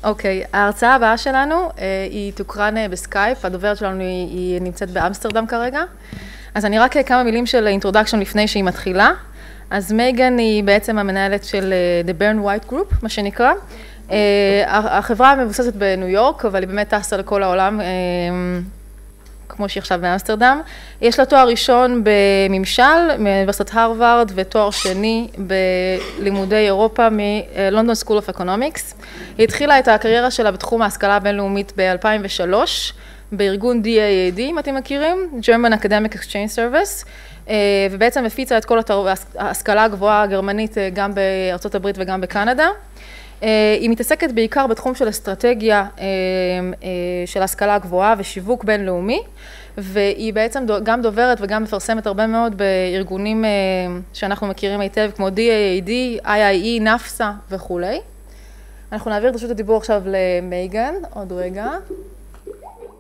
אוקיי, ההרצאה הבאה שלנו היא תוקרן בסקייפ, הדוברת שלנו היא נמצאת באמסטרדם כרגע. אז אני רק כמה מילים של אינטרודקשן לפני שהיא מתחילה. אז מייגן היא בעצם המנהלת של The Brenn-White Group, מה שנקרא. החברה מבוססת בניו יורק, אבל היא באמת טסה לכל העולם, כמו שהיא עכשיו באמסטרדם. יש לה תואר ראשון בממשל, מאוניברסיטת הרווארד, ותואר שני בלימודי אירופה מלונדון סקול אוף אקונומיקס. היא התחילה את הקריירה שלה בתחום ההשכלה הבינלאומית ב-2003, בארגון DAAD, אם אתם מכירים, German Academic Exchange Service, ובעצם הפיצה את כל ההשכלה הגבוהה הגרמנית גם בארצות הברית וגם בקנדה. היא מתעסקת בעיקר בתחום של אסטרטגיה של השכלה גבוהה ושיווק בינלאומי, והיא בעצם גם דוברת וגם מפרסמת הרבה מאוד בארגונים שאנחנו מכירים היטב, כמו DAAD, IIE, NAFSA וכו'. אנחנו נעביר את רשות הדיבור עכשיו למייגן, עוד רגע.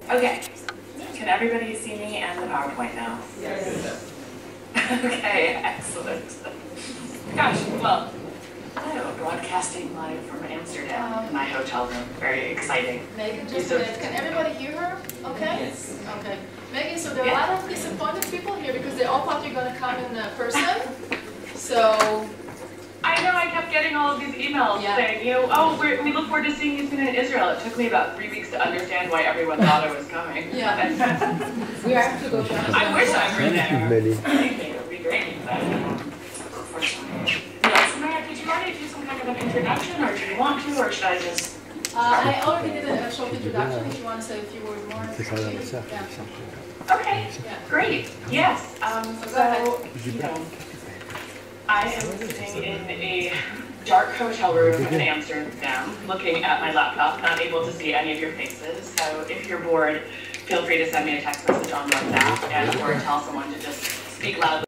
Okay, can everybody see me and the PowerPoint now? Yes. Okay, excellent. Gosh, well, hello, broadcasting live from Amsterdam in my hotel room. Very exciting. Megan, just a minute. Can everybody hear her? Okay? Yes. Okay. Megan, so there are a lot of disappointed people here because they all thought you're going to come in person. So... I know I kept getting all of these emails saying, you know, oh, we look forward to seeing you soon in Israel. It took me about 3 weeks to understand why everyone thought I was coming. Yeah. We have to go back. I wish I were there. I think it would be great, but unfortunately. Yes, Maya, did you already do some kind of an introduction, or do you want to, or should I just... I already did a short introduction, if you want to say a few words more. Yeah. Okay, great. Yes, so, you know, I am sitting in a dark hotel room in Amsterdam, looking at my laptop, not able to see any of your faces. So if you're bored, feel free to send me a text message on WhatsApp and or tell someone to just speak loudly.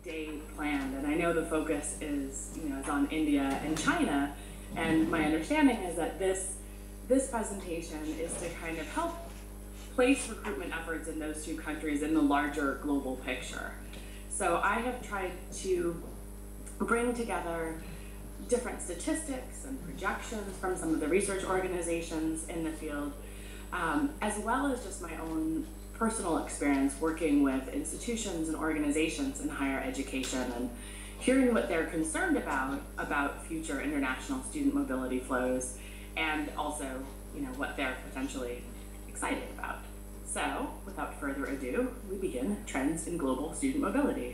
Day planned, and I know the focus is, you know, is on India and China, and my understanding is that this presentation is to kind of help place recruitment efforts in those two countries in the larger global picture. So I have tried to bring together different statistics and projections from some of the research organizations in the field, as well as just my own personal experience working with institutions and organizations in higher education and hearing what they're concerned about future international student mobility flows, and also, you know, what they're potentially excited about. So, without further ado, we begin trends in global student mobility.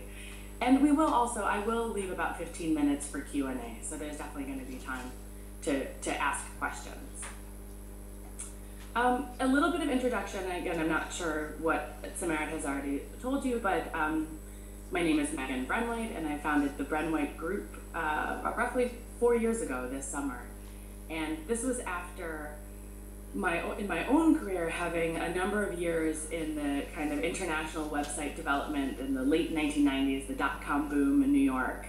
And we will also, I will leave about 15 minutes for Q&A, so there's definitely going to be time to ask questions. A little bit of introduction, again, I'm not sure what Samarit has already told you, but my name is Megan Brenn-White, and I founded the Brenn-White Group roughly 4 years ago this summer. And this was after in my own career having a number of years in the kind of international website development in the late 1990s, the dot-com boom in New York,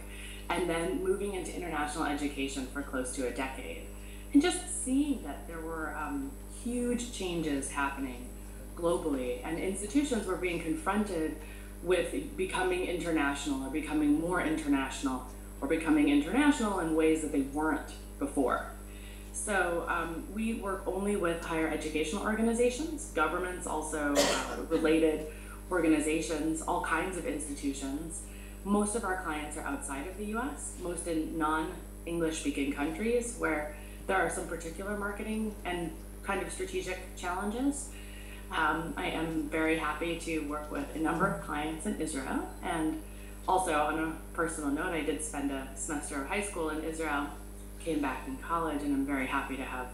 and then moving into international education for close to a decade. And just seeing that there were huge changes happening globally, and institutions were being confronted with becoming international or becoming more international or becoming international in ways that they weren't before. So we work only with higher educational organizations, governments, also related organizations, all kinds of institutions. Most of our clients are outside of the US, most in non-English speaking countries where there are some particular marketing and kind of strategic challenges. I am very happy to work with a number of clients in Israel, and also on a personal note, I did spend a semester of high school in Israel, came back in college, and I'm very happy to have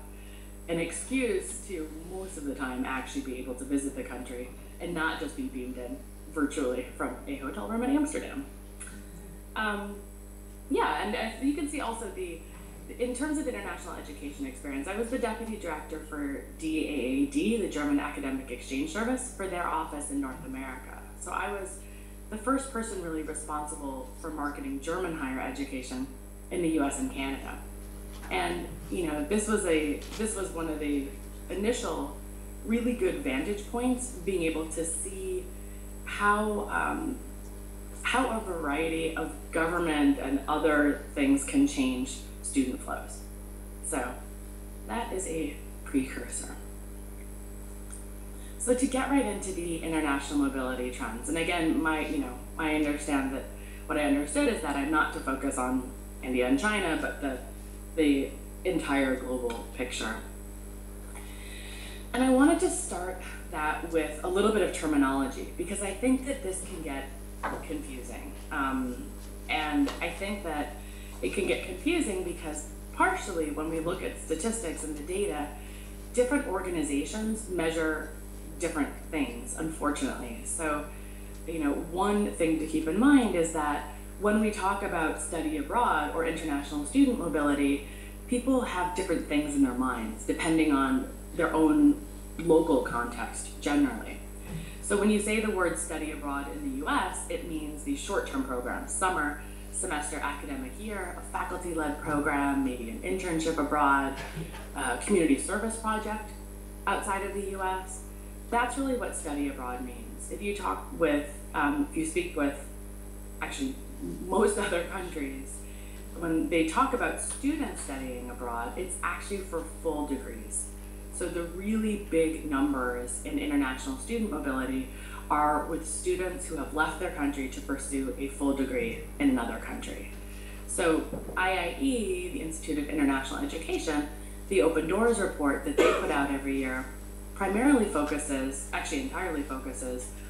an excuse to most of the time actually be able to visit the country and not just be beamed in virtually from a hotel room in Amsterdam. Yeah, and as you can see also in terms of international education experience, I was the deputy director for DAAD, the German Academic Exchange Service, for their office in North America. So I was the first person really responsible for marketing German higher education in the US and Canada. And, you know, this was one of the initial really good vantage points, being able to see how a variety of government and other things can change student flows. So that is a precursor. So to get right into the international mobility trends, and again, I understand that what I understood is that I'm not to focus on India and China, but the entire global picture. And I wanted to start that with a little bit of terminology, because I think that this can get confusing. And I think that it can get confusing because partially when we look at statistics and the data, different organizations measure different things, unfortunately. So, one thing to keep in mind is that when we talk about study abroad or international student mobility, people have different things in their minds depending on their own local context generally. So when you say the word study abroad in the US, it means these short-term programs, summer, semester, academic year, a faculty-led program, maybe an internship abroad, a community service project outside of the US. That's really what study abroad means. If you speak with actually most other countries, when they talk about students studying abroad, it's actually for full degrees. So the really big numbers in international student mobility are with students who have left their country to pursue a full degree in another country. So IIE, the Institute of International Education, the Open Doors report that they put out every year entirely focuses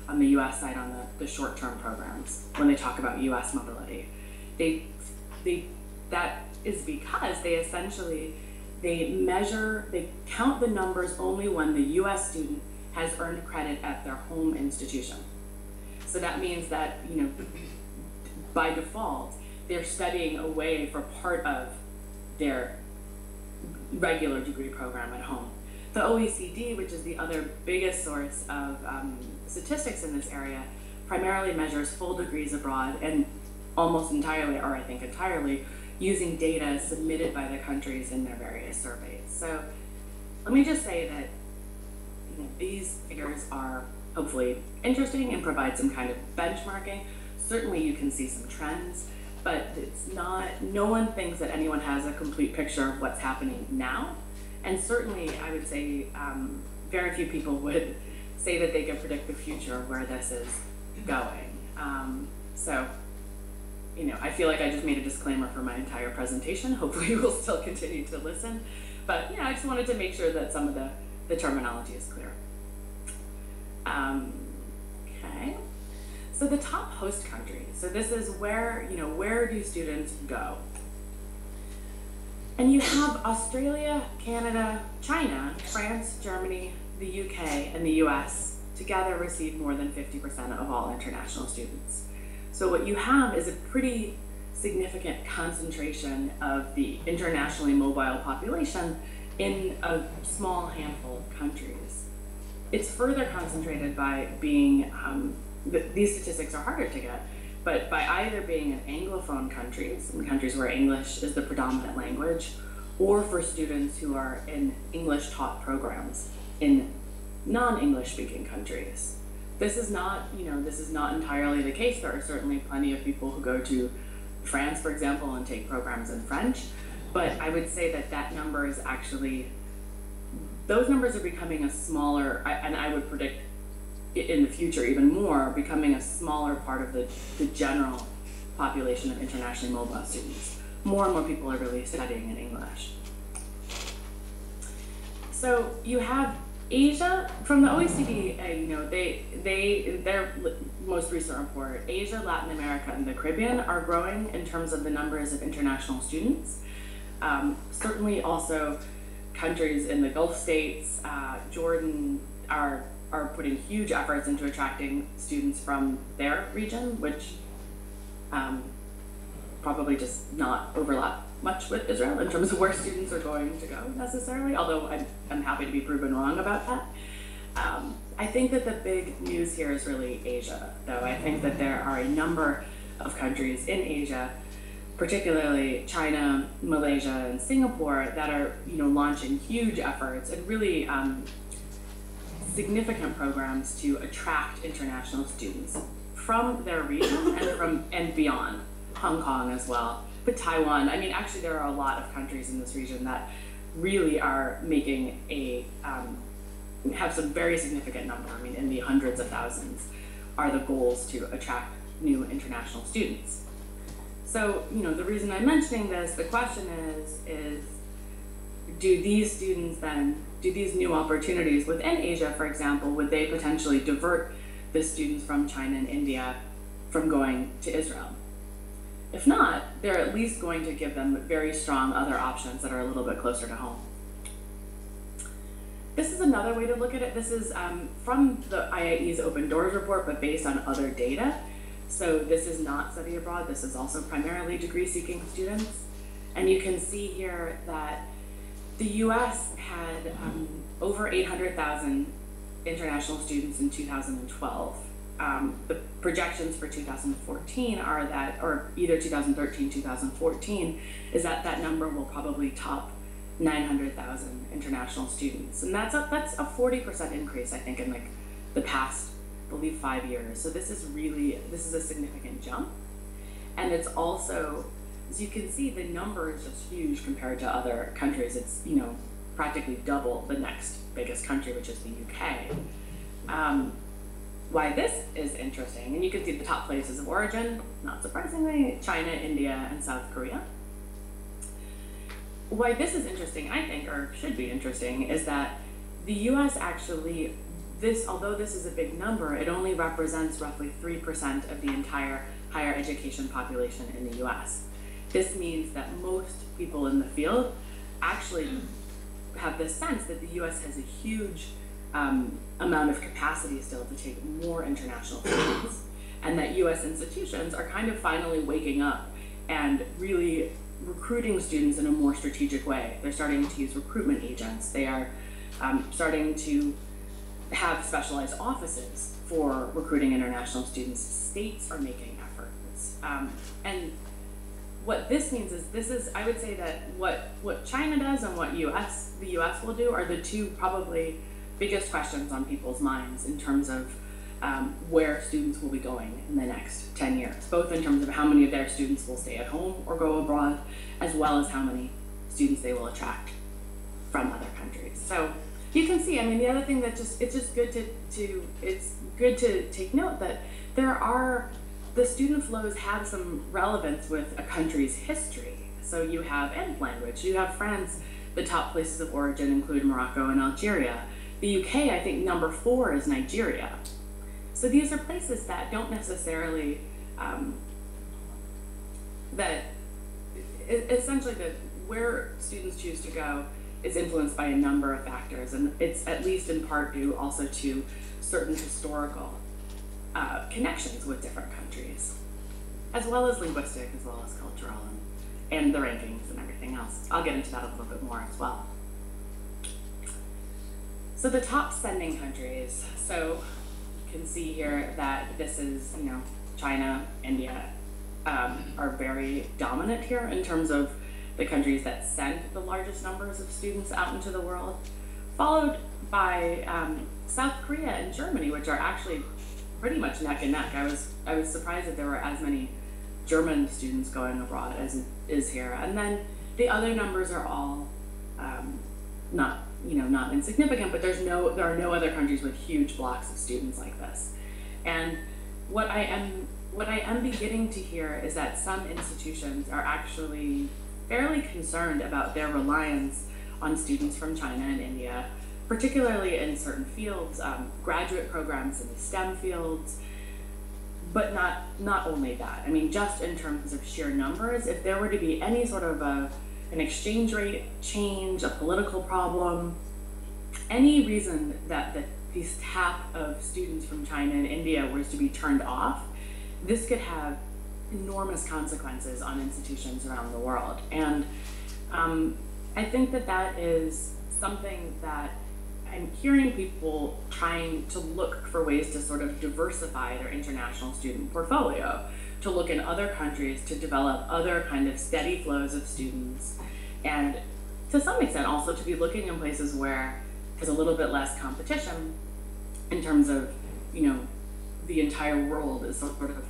on the US side, on the short-term programs when they talk about US mobility. That is because they count the numbers only when the US student has earned credit at their home institution. So that means that, by default, they're studying away for part of their regular degree program at home. The OECD, which is the other biggest source of statistics in this area, primarily measures full degrees abroad and almost entirely, or I think entirely, using data submitted by the countries in their various surveys. So let me just say that these figures are hopefully interesting and provide some kind of benchmarking. Certainly you can see some trends, but no one thinks that anyone has a complete picture of what's happening now. And certainly I would say very few people would say that they can predict the future of where this is going. I feel like I just made a disclaimer for my entire presentation. Hopefully you will still continue to listen. But I just wanted to make sure that some of the terminology is clear. Okay. So the top host countries. So this is where do students go? And you have Australia, Canada, China, France, Germany, the UK, and the US together receive more than 50% of all international students. So what you have is a pretty significant concentration of the internationally mobile population in a small handful of countries. It's further concentrated by being, these statistics are harder to get, but by either being in Anglophone countries, in countries where English is the predominant language, or for students who are in English-taught programs in non-English speaking countries. This is not entirely the case. There are certainly plenty of people who go to France, for example, and take programs in French, but I would say that number is actually, those numbers are becoming a smaller, and I would predict in the future even more, becoming a smaller part of the general population of internationally mobile students. More and more people are really studying in English. So you have Asia, from the OECD, their most recent report, Asia, Latin America, and the Caribbean are growing in terms of the numbers of international students. Certainly also countries in the Gulf states, Jordan are putting huge efforts into attracting students from their region, which probably just not overlap much with Israel in terms of where students are going to go necessarily, although I'm happy to be proven wrong about that. I think that the big news here is really Asia, though. I think that there are a number of countries in Asia, particularly China, Malaysia, and Singapore, that are launching huge efforts and really significant programs to attract international students from their region and beyond, Hong Kong as well, but Taiwan. I mean, actually, there are a lot of countries in this region that really are making have some very significant number. I mean, in the hundreds of thousands are the goals to attract new international students. So, you know, the reason I'm mentioning this, the question is do these students then, do these new opportunities within Asia, for example, would they potentially divert the students from China and India from going to Israel? If not, they're at least going to give them very strong other options that are a little bit closer to home. This is another way to look at it. This is from the IIE's Open Doors report, but based on other data. So this is not study abroad. This is also primarily degree-seeking students. And you can see here that the US had over 800,000 international students in 2012. The projections for 2014 are that, or either 2013, 2014, is that that number will probably top 900,000 international students. And that's a 40% increase, I think, in like the past, I believe, 5 years. So this is a significant jump. And it's also, as you can see, the number is just huge compared to other countries. It's, you know, practically double the next biggest country, which is the UK. Why this is interesting, and you can see the top places of origin, not surprisingly, China, India, and South Korea. Why this is interesting, I think, or should be interesting, is that the US actually, although this is a big number, it only represents roughly 3% of the entire higher education population in the US. This means that most people in the field actually have the sense that the US has a huge amount of capacity still to take more international students, and that US institutions are kind of finally waking up and really recruiting students in a more strategic way. They're starting to use recruitment agents. They are starting to have specialized offices for recruiting international students. States are making efforts. And what this means is, I would say that what China does and what the US will do are the two probably biggest questions on people's minds in terms of where students will be going in the next 10 years, both in terms of how many of their students will stay at home or go abroad, as well as how many students they will attract from other countries. So you can see, I mean, the other thing that it's just good to take note that the student flows have some relevance with a country's history. So you have, and language, you have France, the top places of origin include Morocco and Algeria. The UK, I think number 4 is Nigeria. So these are places that don't necessarily, essentially where students choose to go is influenced by a number of factors, and it's at least in part due also to certain historical connections with different countries, as well as linguistic, as well as cultural, and the rankings and everything else. I'll get into that a little bit more as well. So the top sending countries, so you can see here that this is, you know, China, India are very dominant here in terms of the countries that send the largest numbers of students out into the world, followed by South Korea and Germany, which are actually pretty much neck and neck. I was surprised that there were as many German students going abroad as it is here. And then the other numbers are all not insignificant, but there are no other countries with huge blocks of students like this. And what I am beginning to hear is that some institutions are actually fairly concerned about their reliance on students from China and India, particularly in certain fields, graduate programs in the STEM fields, but not only that. I mean, just in terms of sheer numbers, if there were to be any sort of an exchange rate change, a political problem, any reason that this tap of students from China and India was to be turned off, this could have enormous consequences on institutions around the world. And I think that is something that I'm hearing people trying to look for ways to sort of diversify their international student portfolio, to look in other countries, to develop other kind of steady flows of students, and to some extent also to be looking in places where there's a little bit less competition in terms of, you know, the entire world is sort of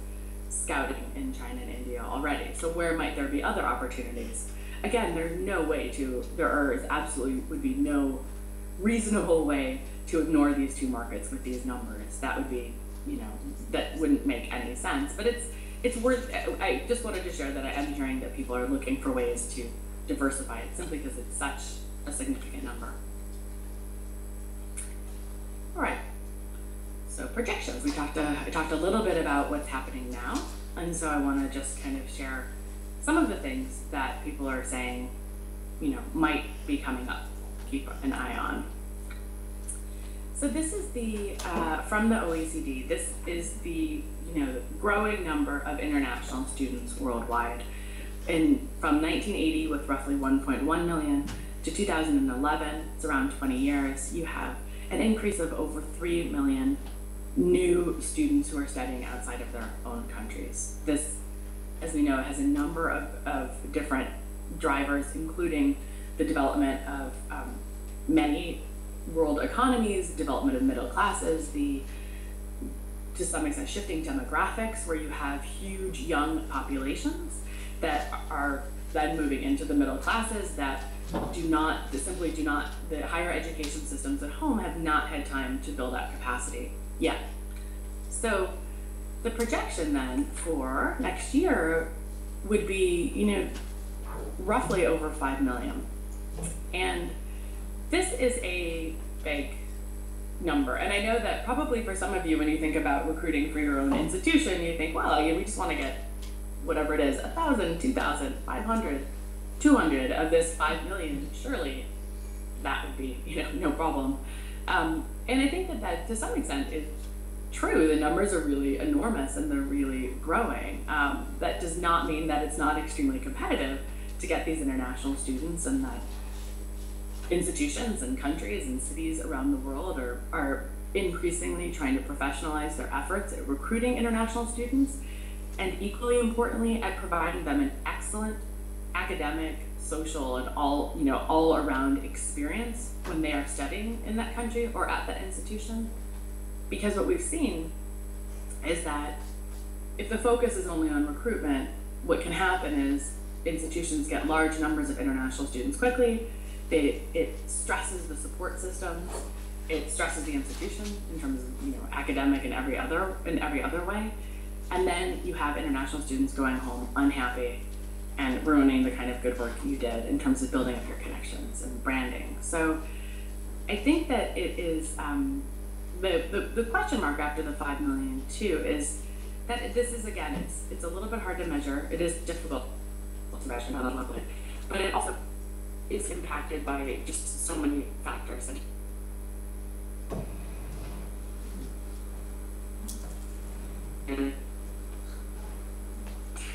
scouting in China and India already. So where might there be other opportunities? Again, there's no way to, absolutely would be no reasonable way to ignore these two markets with these numbers. That would be, you know, that wouldn't make any sense. But it's worth, I just wanted to share that I am hearing that people are looking for ways to diversify it simply because it's such a significant number. All right. So projections, I talked a little bit about what's happening now, and so I want to just kind of share some of the things that people are saying, you know, might be coming up. Keep an eye on. So this is the from the OECD. This is the, you know, growing number of international students worldwide. From 1980, with roughly 1.1 million, to 2011, it's around 20 years. You have an increase of over 3 million new students who are studying outside of their own countries. This, as we know, has a number of different drivers, including the development of many world economies, development of middle classes, the, to some extent, shifting demographics, where you have huge young populations that are then moving into the middle classes that simply do not, the higher education systems at home have not had time to build that capacity yet. So the projection then for next year would be, you know, roughly over 5 million. And this is a big number. And I know that probably for some of you, when you think about recruiting for your own institution, you think, well, we just want to get whatever it is, 1,000, 2,000, 500, 200 of this 5 million. Surely that would be, you know, no problem. And I think that to some extent is true. The numbers are really enormous and they're really growing. That does not mean that it's not extremely competitive to get these international students, and that institutions and countries and cities around the world are increasingly trying to professionalize their efforts at recruiting international students, and equally importantly at providing them an excellent academic, social, and all around experience when they are studying in that country or at that institution. Because what we've seen is that if the focus is only on recruitment, what can happen is institutions get large numbers of international students quickly. It stresses the support systems. It stresses the institution in terms of, you know, academic and every other way. And then you have international students going home unhappy and ruining the kind of good work you did in terms of building up your connections and branding. So I think that it is, the question mark after the 5 million too is that this is, again, it's a little bit hard to measure. It is difficult to measure, not unlikely, but it also is impacted by just so many factors. And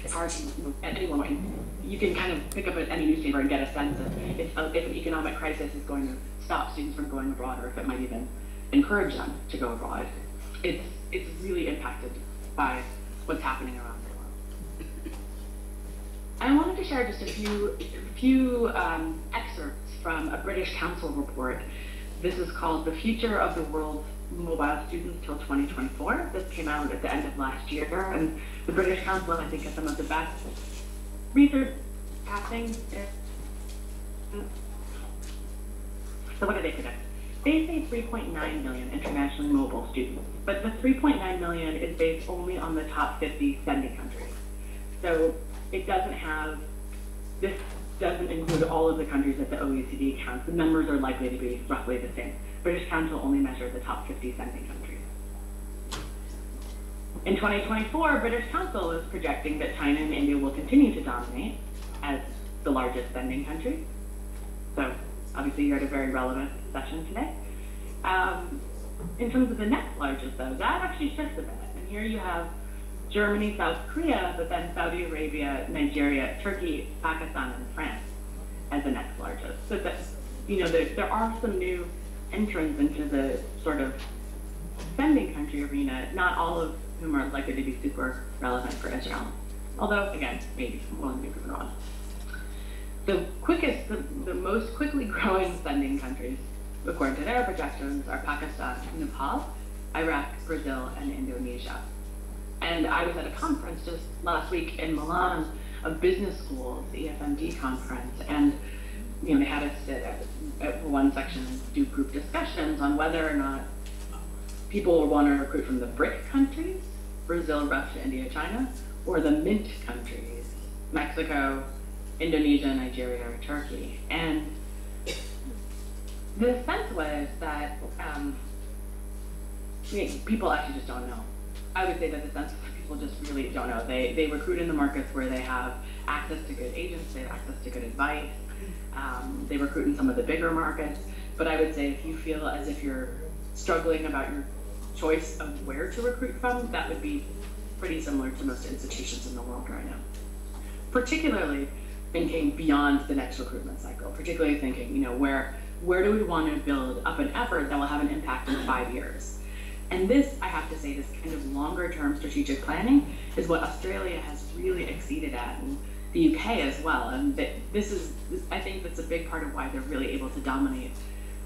it's hard to, at any moment, you can kind of pick up any newspaper and get a sense of if an economic crisis is going to stop students from going abroad, or if it might even encourage them to go abroad. It's really impacted by what's happening around the world. I wanted to share just a few excerpts from a British Council report. This is called "The Future of the World's Mobile Students Till 2024. This came out at the end of last year, and the British Council, I think, has some of the best research happening. So what do they predict? They say 3.9 million internationally mobile students, but the 3.9 million is based only on the top 50 sending countries. So it doesn't have, this doesn't include all of the countries that the OECD counts. The numbers are likely to be roughly the same. British Council only measures the top 50 sending countries. In 2024, British Council is projecting that China and India will continue to dominate as the largest sending countries. So obviously you're at a very relevant session today. In terms of the next largest though, that actually shifts a bit. And here you have Germany, South Korea, but then Saudi Arabia, Nigeria, Turkey, Pakistan, and France as the next largest. So that, you know, there are some new entrants into the sort of sending country arena, not all of whom are likely to be super relevant for Israel. Although, again, maybe one be proven wrong. The most quickly growing sending countries, according to their projections, are Pakistan, Nepal, Iraq, Brazil, and Indonesia. And I was at a conference just last week in Milan, a business school, the EFMD conference, and they had us sit at one section and do group discussions on whether or not people would want to recruit from the BRIC countries, Brazil, Russia, India, China, or the MINT countries, Mexico, Indonesia, Nigeria, or Turkey. And the sense was that people actually just don't know. I would say that the sense was people just really don't know. They recruit in the markets where they have access to good agents, they have access to good advice. They recruit in some of the bigger markets. But I would say if you feel as if you're struggling about your choice of where to recruit from, that would be pretty similar to most institutions in the world right now. Particularly thinking beyond the next recruitment cycle, particularly thinking, where do we want to build up an effort that will have an impact in 5 years? And this, I have to say, this kind of longer term strategic planning is what Australia has really exceeded at, and the UK as well. And I think that's a big part of why they're really able to dominate,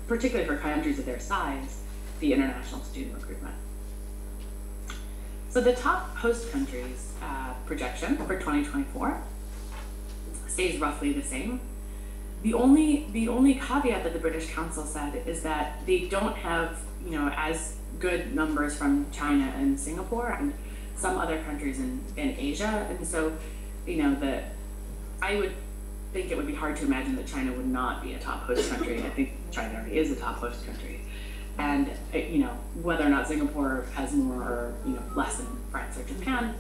particularly for countries of their size, the international student recruitment. So the top host countries projection for 2024 stays roughly the same. The only caveat that the British Council said is that they don't have as good numbers from China and Singapore and some other countries in Asia, and so I would think it would be hard to imagine that China would not be a top host country. I think China already is a top host country, and whether or not Singapore has more or less than France or Japan,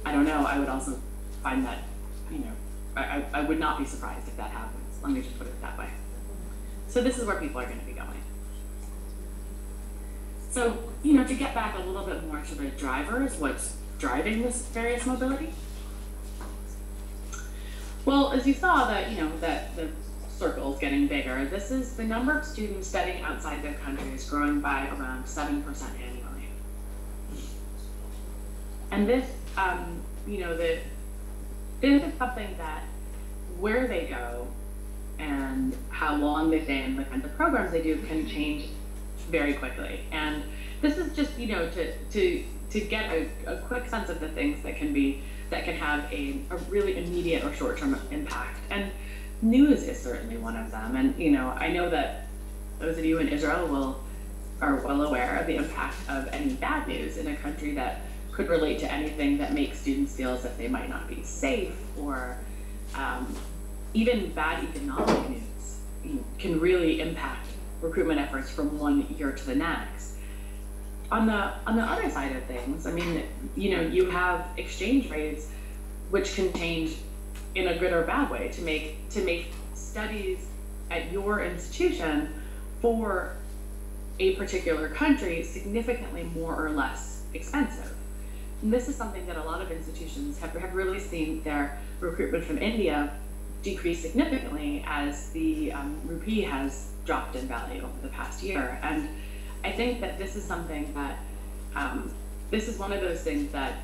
I don't know. I would also find that I would not be surprised if that happens. Let me just put it that way. So this is where people are going to be going. So, to get back a little bit more to the drivers, what's driving this various mobility? Well, as you saw that, that the circle is getting bigger, this is the number of students studying outside their country is growing by around 7% annually. And this, this is something that where they go and how long they stay and the kinds of programs they do can change very quickly. And this is just, to get a quick sense of the things that can have a really immediate or short-term impact. And news is certainly one of them. And, I know that those of you in Israel are well aware of the impact of any bad news in a country that could relate to anything that makes students feel as if they might not be safe, or even bad economic news can really impact recruitment efforts from one year to the next. On the other side of things, you have exchange rates which can change in a good or bad way to make studies at your institution for a particular country significantly more or less expensive. And this is something that a lot of institutions have really seen their recruitment from India decrease significantly as the rupee has dropped in value over the past year. And I think that this is something that, this is one of those things that,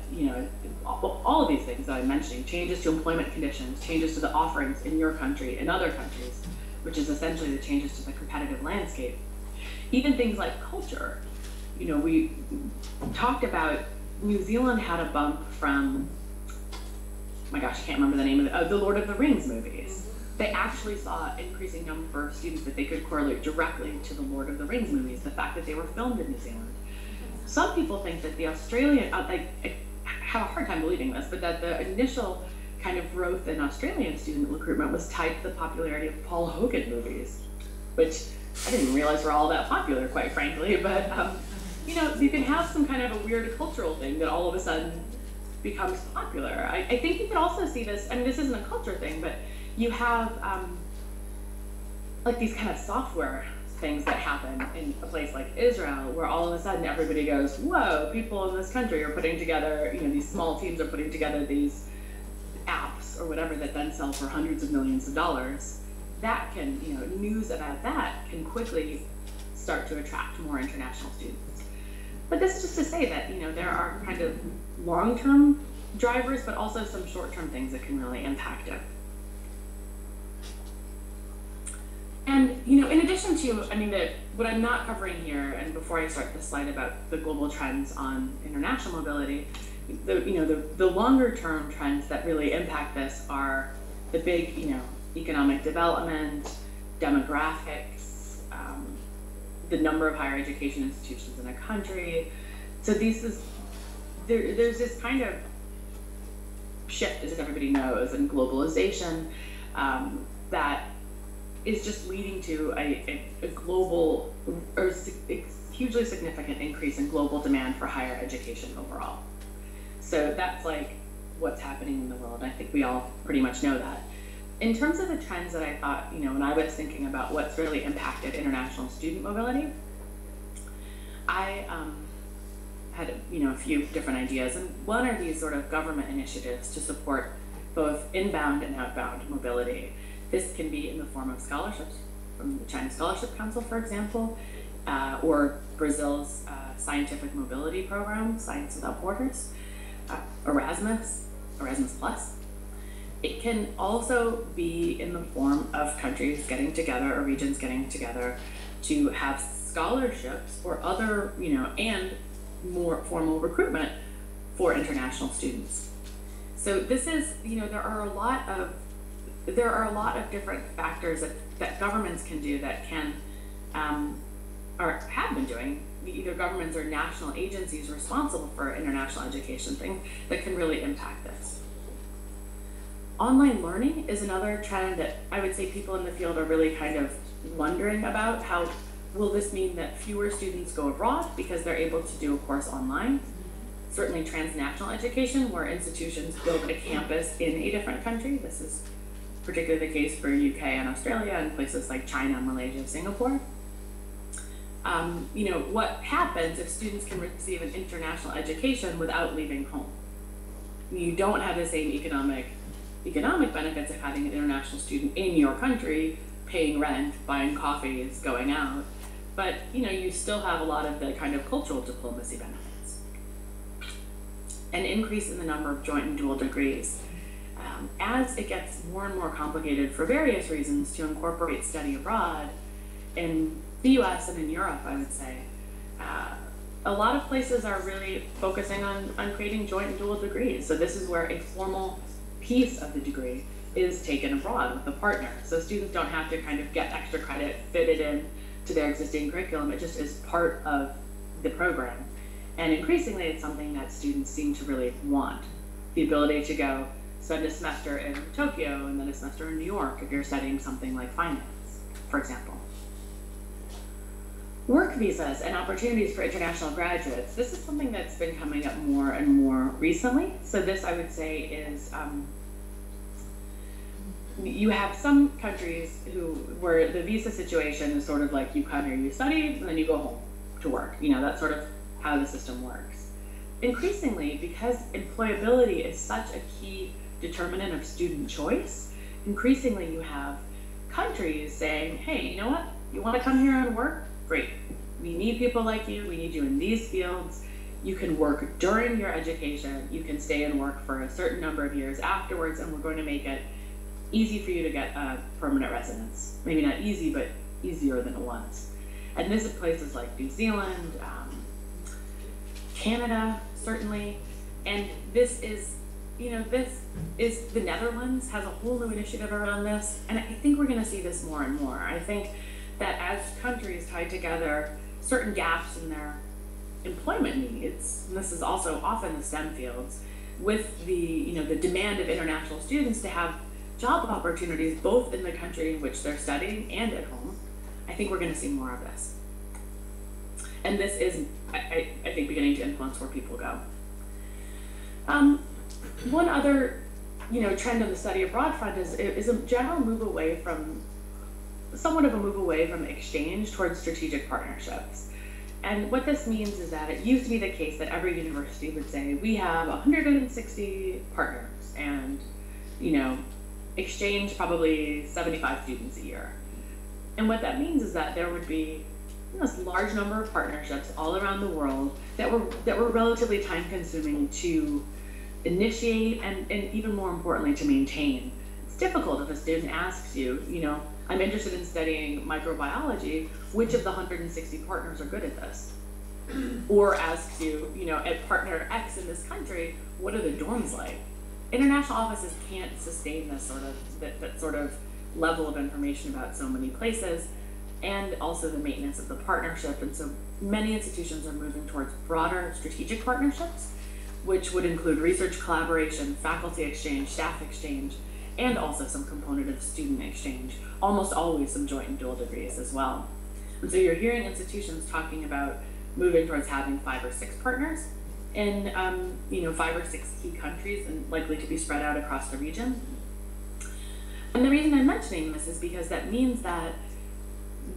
all of these things that I'm mentioning, changes to employment conditions, changes to the offerings in your country and other countries, which is essentially the changes to the competitive landscape. Even things like culture. We talked about New Zealand had a bump from, my gosh, I can't remember the name of it, the Lord of the Rings movies. They actually saw an increasing number of students that they could correlate directly to the Lord of the Rings movies, the fact that they were filmed in New Zealand. Some people think that the Australian, I have a hard time believing this, but that the initial kind of growth in Australian student recruitment was tied to the popularity of Paul Hogan movies, which I didn't realize were all that popular, quite frankly, but you can have some kind of a weird cultural thing that all of a sudden becomes popular. I think you can also see this, this isn't a culture thing, but you have like these kind of software things that happen in a place like Israel, where all of a sudden everybody goes, whoa, people in this country are putting together, these small teams are putting together these apps or whatever that then sell for hundreds of millions of dollars. That can, news about that can quickly start to attract more international students. But this is just to say that, there are kind of long-term drivers, but also some short-term things that can really impact it. And, in addition to, the what I'm not covering here, and before I start this slide about the global trends on international mobility, the longer term trends that really impact this are the big, economic development, demographics, the number of higher education institutions in a country. So there's this kind of shift, as everybody knows, and globalization that is just leading to a global or hugely significant increase in global demand for higher education overall. So that's like what's happening in the world. I think we all pretty much know that. In terms of the trends that I thought, when I was thinking about what's really impacted international student mobility, I had a few different ideas, and one are these sort of government initiatives to support both inbound and outbound mobility. This can be in the form of scholarships from the China Scholarship Council, for example, or Brazil's scientific mobility program, Science Without Borders, Erasmus Plus. It can also be in the form of countries getting together or regions getting together to have scholarships or other, and more formal recruitment for international students. So this is, there are a lot of different factors that governments can do that can, or have been doing, either governments or national agencies responsible for international education things that can really impact this. Online learning is another trend that I would say people in the field are really kind of wondering about. How will this mean that fewer students go abroad because they're able to do a course online? Certainly transnational education, where institutions build a campus in a different country. This is particularly the case for UK and Australia and places like China, Malaysia, Singapore. What happens if students can receive an international education without leaving home? You don't have the same economic benefits of having an international student in your country, paying rent, buying coffees, going out, but you still have a lot of the kind of cultural diplomacy benefits. An increase in the number of joint and dual degrees. As it gets more and more complicated for various reasons to incorporate study abroad, in the US and in Europe, I would say, a lot of places are really focusing on creating joint and dual degrees. So this is where a formal piece of the degree is taken abroad with a partner. So students don't have to kind of get extra credit, fit it in to their existing curriculum. It just is part of the program. And increasingly, it's something that students seem to really want. The ability to go spend a semester in Tokyo and then a semester in New York if you're studying something like finance, for example. Work visas and opportunities for international graduates. This is something that's been coming up more and more recently. So this, I would say, is you have some countries where the visa situation is sort of like you come here, you study, and then you go home to work. That's sort of how the system works. Increasingly, because employability is such a key determinant of student choice, increasingly you have countries saying, hey, you know what? You want to come here and work? Great. We need people like you. We need you in these fields. You can work during your education. You can stay and work for a certain number of years afterwards, and we're going to make it easy for you to get a permanent residence. Maybe not easy, but easier than it was. And this is places like New Zealand, Canada, certainly. And this is, the Netherlands has a whole new initiative around this. And I think we're going to see this more and more. I think that as countries tie together certain gaps in their employment needs, and this is also often the STEM fields, with the the demand of international students to have job opportunities both in the country in which they're studying and at home, I think we're going to see more of this. And this is, I think, beginning to influence where people go. One other trend on the study abroad front is a general move away from somewhat of a move away from exchange towards strategic partnerships. And what this means is that it used to be the case that every university would say, we have 160 partners and, exchange probably 75 students a year. And what that means is that there would be this large number of partnerships all around the world that were relatively time consuming to initiate and even more importantly to maintain. It's difficult if a student asks you, I'm interested in studying microbiology. Which of the 160 partners are good at this? Or ask you, at partner X in this country, what are the dorms like? International offices can't sustain this sort of level of information about so many places, and also the maintenance of the partnership. And so many institutions are moving towards broader strategic partnerships, which would include research collaboration, faculty exchange, staff exchange, and also some component of student exchange, almost always some joint and dual degrees as well. And so you're hearing institutions talking about moving towards having 5 or 6 partners in 5 or 6 key countries, and likely to be spread out across the region. And the reason I'm mentioning this is because that means that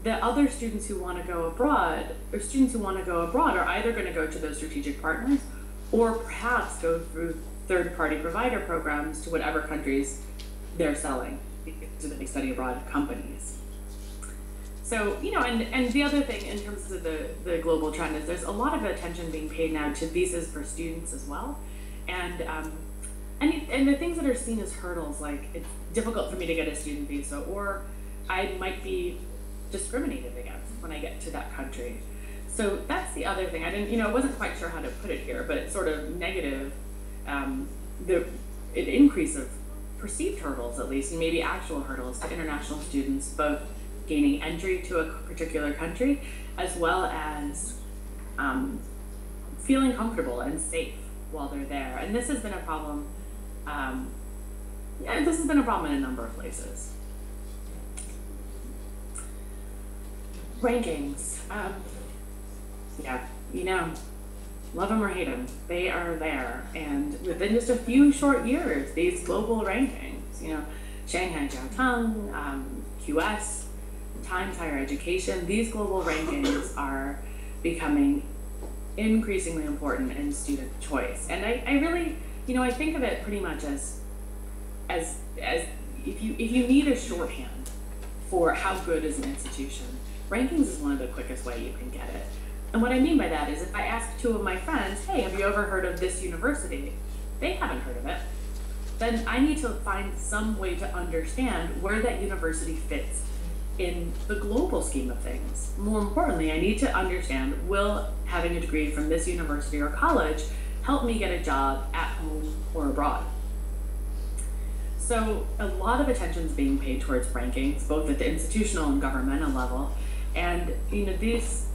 the other students who want to go abroad, are either going to go to those strategic partners, or perhaps go through third-party provider programs to whatever countries they're selling to the study abroad companies. So, and the other thing in terms of the global trend is there's a lot of attention being paid now to visas for students as well. And the things that are seen as hurdles, like it's difficult for me to get a student visa, or I might be discriminated against when I get to that country. So that's the other thing. I wasn't quite sure how to put it here, but it's sort of negative, the increase of perceived hurdles, at least, and maybe actual hurdles to international students, both gaining entry to a particular country, as well as feeling comfortable and safe while they're there. And this has been a problem. This has been a problem in a number of places. Rankings. Love them or hate them, they are there. And within just a few short years, these global rankings, Shanghai Jiaotang, QS, Times Higher Education, these global rankings are becoming increasingly important in student choice. And I really, I think of it pretty much as if you need a shorthand for how good is an institution, rankings is one of the quickest way you can get it. And what I mean by that is if I ask 2 of my friends, hey, have you ever heard of this university? They haven't heard of it. Then I need to find some way to understand where that university fits in the global scheme of things. More importantly, I need to understand, will having a degree from this university or college help me get a job at home or abroad? So a lot of attention is being paid towards rankings, both at the institutional and governmental level. And these,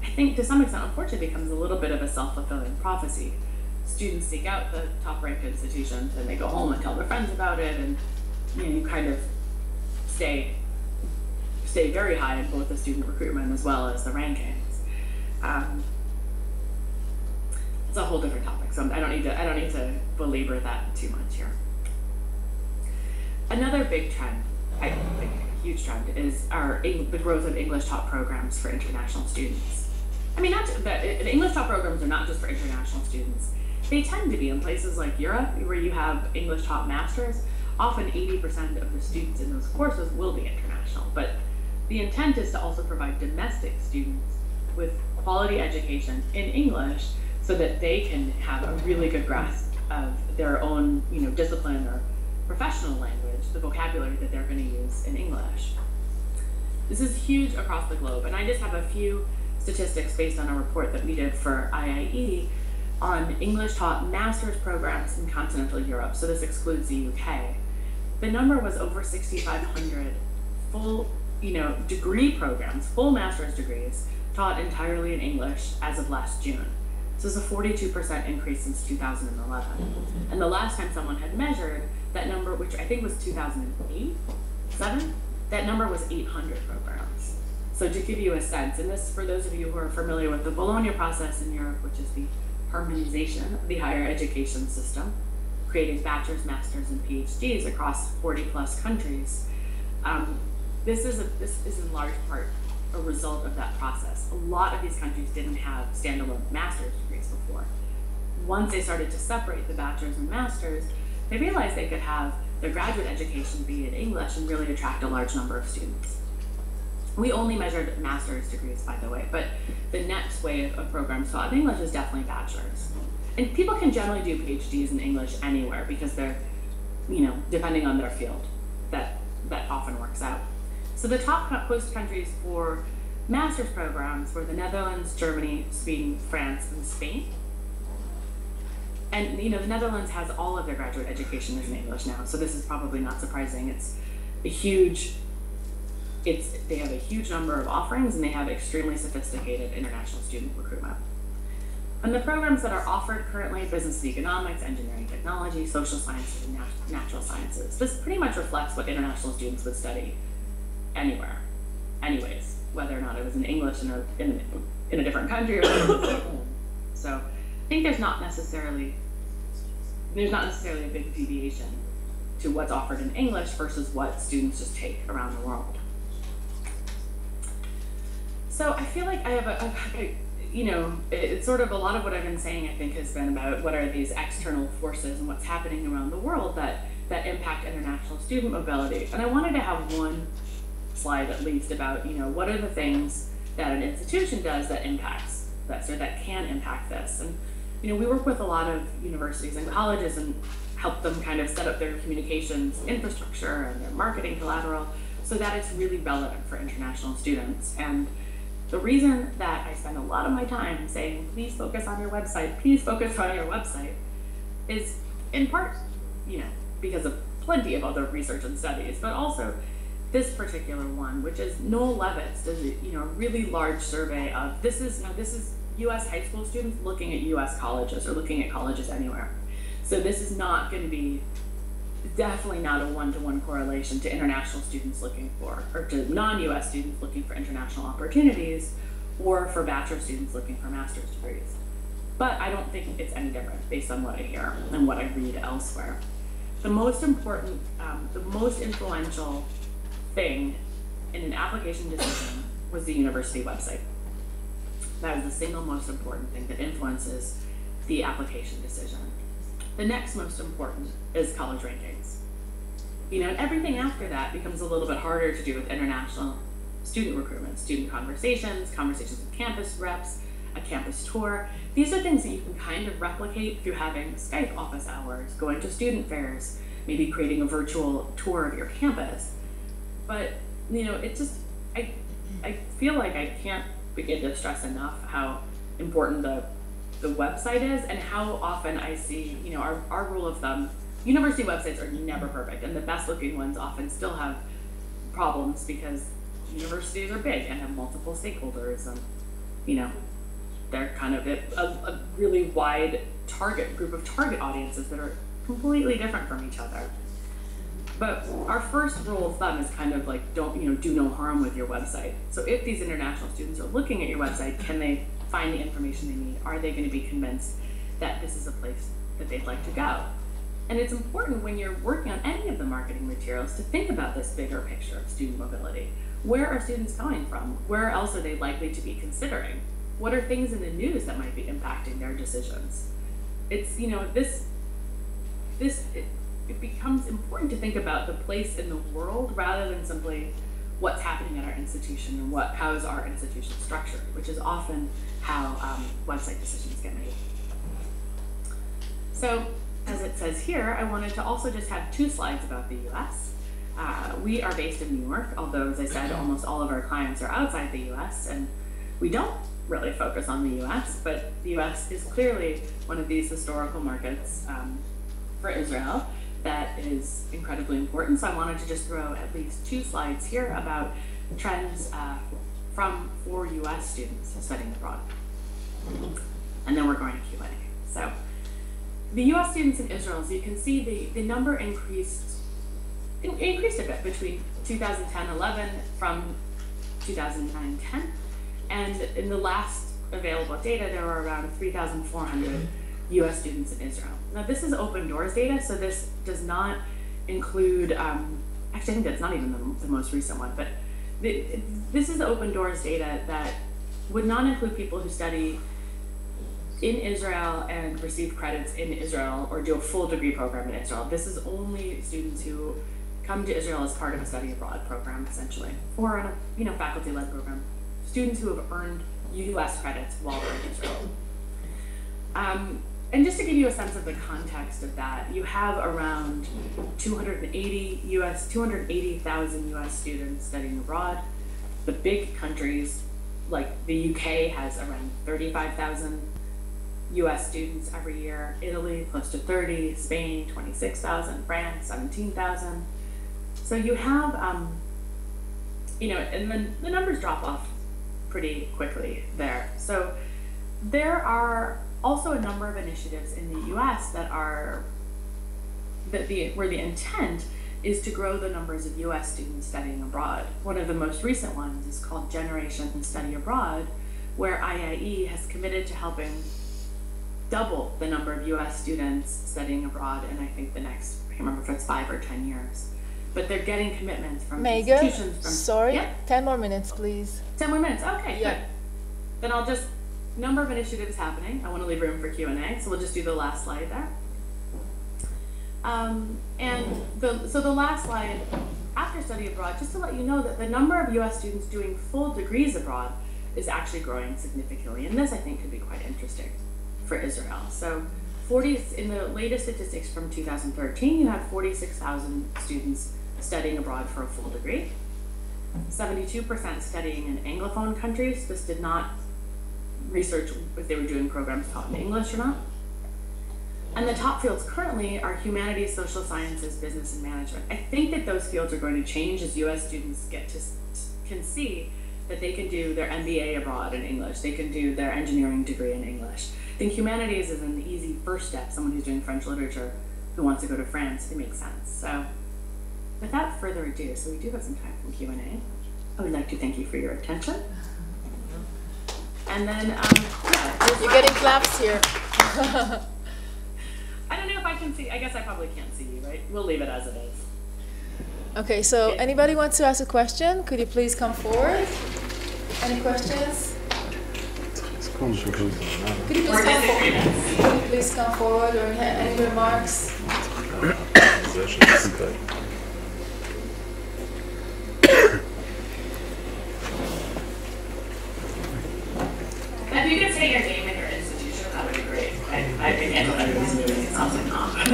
I think to some extent, unfortunately, becomes a little bit of a self-fulfilling prophecy. Students seek out the top-ranked institutions, and they go home and tell their friends about it, and you kind of stay very high in both the student recruitment as well as the rankings. It's a whole different topic, so I don't need to belabor that too much here. Another big trend, I think a huge trend, is the growth of English taught programs for international students. The English taught programs are not just for international students. They tend to be in places like Europe, where you have English taught masters. Often 80% of the students in those courses will be international, but the intent is to also provide domestic students with quality education in English so that they can have a really good grasp of their own, discipline or professional language, the vocabulary that they're going to use in English. This is huge across the globe, and I just have a few statistics based on a report that we did for IIE on English taught master's programs in continental Europe, so this excludes the UK. The number was over 6,500 full, degree programs, full master's degrees, taught entirely in English as of last June. So it's a 42% increase since 2011. And the last time someone had measured that number, which I think was 2008, 7, that number was 800 programs. So to give you a sense, and this for those of you who are familiar with the Bologna process in Europe, which is the harmonization of the higher education system, creating bachelor's, master's, and PhDs across 40 plus countries. This is in large part a result of that process. A lot of these countries didn't have standalone master's degrees before. Once they started to separate the bachelor's and master's, they realized they could have their graduate education be in English and really attract a large number of students. We only measured master's degrees, by the way, but the next wave of programs taught in English is definitely bachelor's. And people can generally do PhDs in English anywhere because they're, depending on their field, that often works out. So the top host countries for master's programs were the Netherlands, Germany, Sweden, France, and Spain. And the Netherlands has all of their graduate education is in English now, so this is probably not surprising. They have a huge number of offerings, and they have extremely sophisticated international student recruitment. And the programs that are offered currently, business and economics, engineering, technology, social sciences, and natural sciences. This pretty much reflects what international students would study anywhere, anyways, whether or not it was in English in a different country or home. So I think there's not necessarily a big deviation to what's offered in English versus what students just take around the world. So I feel like I have it's sort of a lot of what I've been saying, I think, has been about what are these external forces and what's happening around the world that impact international student mobility. And I wanted to have one slide at least about, what are the things that an institution does that impacts this or that can impact this. And, we work with a lot of universities and colleges and help them kind of set up their communications infrastructure and their marketing collateral so that it's really relevant for international students. And the reason that I spend a lot of my time saying, please focus on your website, is in part, because of plenty of other research and studies, but also this particular one, which is Noel Levitz does a really large survey of, this is US high school students looking at US colleges or looking at colleges anywhere. So this is not going to be, definitely not a one-to-one correlation to international students looking for, or to non-US students looking for international opportunities, or for bachelor students looking for master's degrees. But I don't think it's any different based on what I hear and what I read elsewhere. The most important, the most influential thing in an application decision was the university website. That is the single most important thing that influences the application decision. The next most important is college rankings. And everything after that becomes a little bit harder to do with international student recruitment, student conversations with campus reps, a campus tour. These are things that you can kind of replicate through having Skype office hours, going to student fairs, maybe creating a virtual tour of your campus. But, it just, I feel like I can't begin to stress enough how important the website is and how often I see, our rule of thumb, university websites are never perfect, and the best looking ones often still have problems because universities are big and have multiple stakeholders, and, they're kind of a really wide group of target audiences that are completely different from each other. But our first rule of thumb is kind of like, don't, do no harm with your website. So if these international students are looking at your website, can they find the information they need? Are they going to be convinced that this is a place that they'd like to go? And it's important when you're working on any of the marketing materials to think about this bigger picture of student mobility. Where are students coming from? Where else are they likely to be considering? What are things in the news that might be impacting their decisions? It's, it becomes important to think about the place in the world rather than simply what's happening at our institution and how is our institution structured, which is often how website decisions get made. So, as it says here, I wanted to also just have 2 slides about the US. We are based in New York, although, as I said, almost all of our clients are outside the US, and we don't really focus on the US, but the US is clearly one of these historical markets for Israel that is incredibly important. So I wanted to just throw at least 2 slides here about trends for US students studying abroad. And then we're going to Q&A. So the US students in Israel, so you can see the number increased a bit between 2010-11 from 2009-10. And in the last available data, there were around 3,400 US students in Israel. Now this is open doors data, so this does not include, actually I think that's not even the most recent one, but this is open doors data that would not include people who study in Israel and receive credits in Israel or do a full degree program in Israel. This is only students who come to Israel as part of a study abroad program, essentially, or on a faculty-led program. Students who have earned US credits while they're in Israel. and just to give you a sense of the context of that, you have around 280,000 US students studying abroad. The big countries, like the UK, has around 35,000 US students every year. Italy, close to 30, Spain, 26,000, France, 17,000. So you have, and then the numbers drop off pretty quickly there. So there are also a number of initiatives in the US that are, where the intent is to grow the numbers of US students studying abroad. One of the most recent ones is called Generation Study Abroad, where IIE has committed to helping double the number of US students studying abroad in, I think, the next, I can't remember if it's 5 or 10 years. But they're getting commitments from institutions. Sorry, yeah? 10 more minutes, please. 10 more minutes, okay, yeah. Good. Then I'll just, number of initiatives happening. I want to leave room for Q&A, so we'll just do the last slide there. So the last slide, after study abroad, just to let you know that the number of US students doing full degrees abroad is actually growing significantly. And this, I think, could be quite interesting for Israel. So in the latest statistics from 2013, you had 46,000 students studying abroad for a full degree. 72% studying in Anglophone countries. This did not research if they were doing programs taught in English or not. And the top fields currently are humanities, social sciences, business, and management. I think that those fields are going to change as US students can see that they can do their MBA abroad in English. They can do their engineering degree in English. I think humanities is an easy first step. Someone who's doing French literature who wants to go to France, it makes sense. So without further ado, so we do have some time for Q&A. I would like to thank you for your attention. And then, you're getting claps here. I don't know if I can see, I guess I probably can't see you, right? We'll leave it as it is. Okay, so anybody wants to ask a question? Could you please come forward? Any questions? Could you please come forward or any remarks? If you could say your name and your institution, that would be great. I think everybody's doing something wrong. Hi,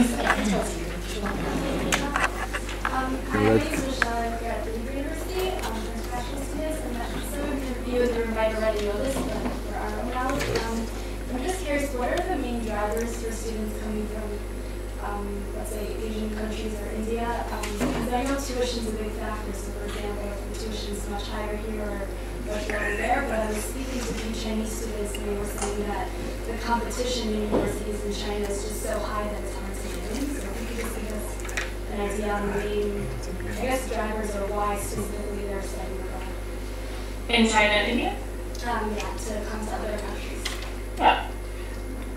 my name is Michelle. I'm here at the Libre University. I'm international students, and some of your viewers or might already know this, but for our own knowledge, I'm just curious, what are the main drivers for students coming from, let's say, Asian countries or India? Because I know tuition is a big factor. So, for example, if the tuition is much higher here or much lower there, but I was speaking to a few Chinese students, and they were saying that the competition in universities in China is just so high that it's hard to get in. So, if you could just give us an idea on the main, I guess, drivers or why specifically they're studying abroad. In China and India? Yeah, to come to other countries. Yeah.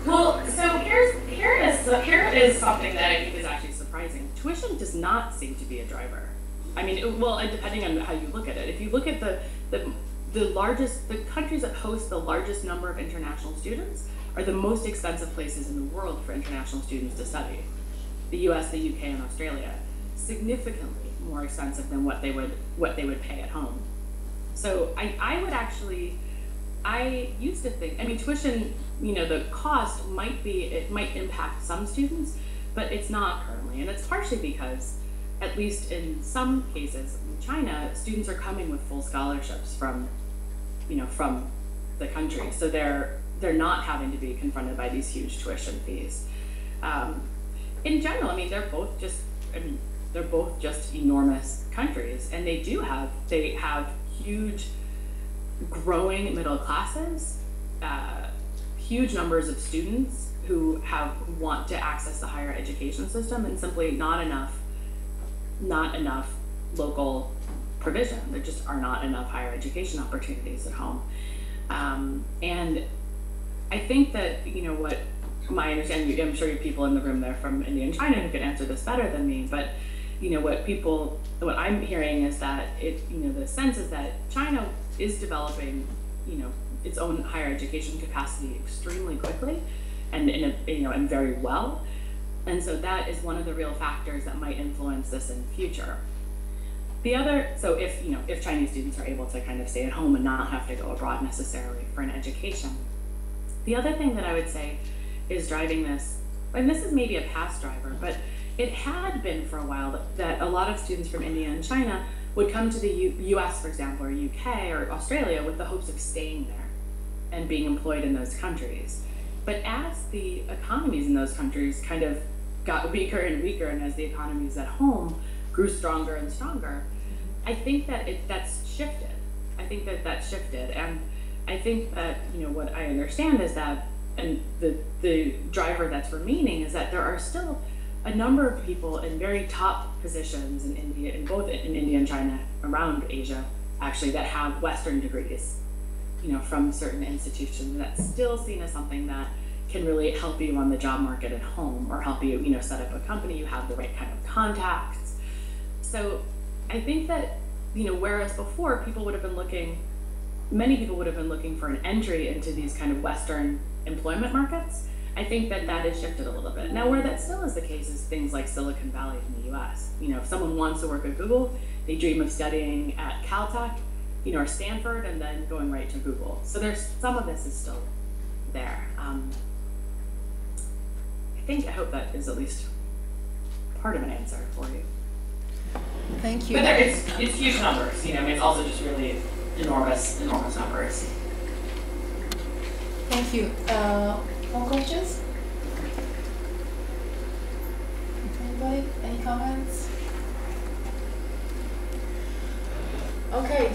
Well, so here is something that I think is actually surprising. Tuition does not seem to be a driver. I mean, well, depending on how you look at it. If you look at the countries that host the largest number of international students are the most expensive places in the world for international students to study. The US, the UK, and Australia, significantly more expensive than what they would pay at home. So I used to think, I mean, tuition, the cost might impact some students, but it's not currently. And it's partially because, at least in some cases in China, students are coming with full scholarships from the country. So they're not having to be confronted by these huge tuition fees. In general, I mean, they're both just enormous countries, and they have huge growing middle classes, huge numbers of students who want to access the higher education system, and simply not enough local provision. There just are not enough higher education opportunities at home. And I think that, what my understanding, I'm sure you have people in the room there from India and China who could answer this better than me, but what I'm hearing is that the sense is that China is developing, its own higher education capacity extremely quickly and very well. And so that is one of the real factors that might influence this in the future. So if Chinese students are able to kind of stay at home and not have to go abroad necessarily for an education. The other thing that I would say is driving this, and this is maybe a past driver, but it had been for a while that a lot of students from India and China would come to the US, for example, or UK or Australia with the hopes of staying there and being employed in those countries. But as the economies in those countries kind of got weaker and weaker, and as the economies at home grew stronger and stronger, I think that that's shifted. I think that shifted, and I think that, you know, what I understand is that, and the driver that's remaining is that there are still a number of people in very top positions in India, in both in India and China, around Asia, actually, that have Western degrees, you know, from certain institutions. That's still seen as something that can really help you on the job market at home, or help you, you know, set up a company. You have the right kind of contacts. So I think that, you know, whereas before people would have been looking, many people would have been looking for an entry into these kind of Western employment markets, I think that has shifted a little bit. Now, where that still is the case is things like Silicon Valley in the US. You know, if someone wants to work at Google, they dream of studying at Caltech, you know, or Stanford, and then going right to Google. So there's some of this is still there. I hope that is at least part of an answer for you. Thank you. But it's huge numbers, you know, I mean, it's also just really enormous numbers. Thank you. More questions? Anybody? Any comments? Okay.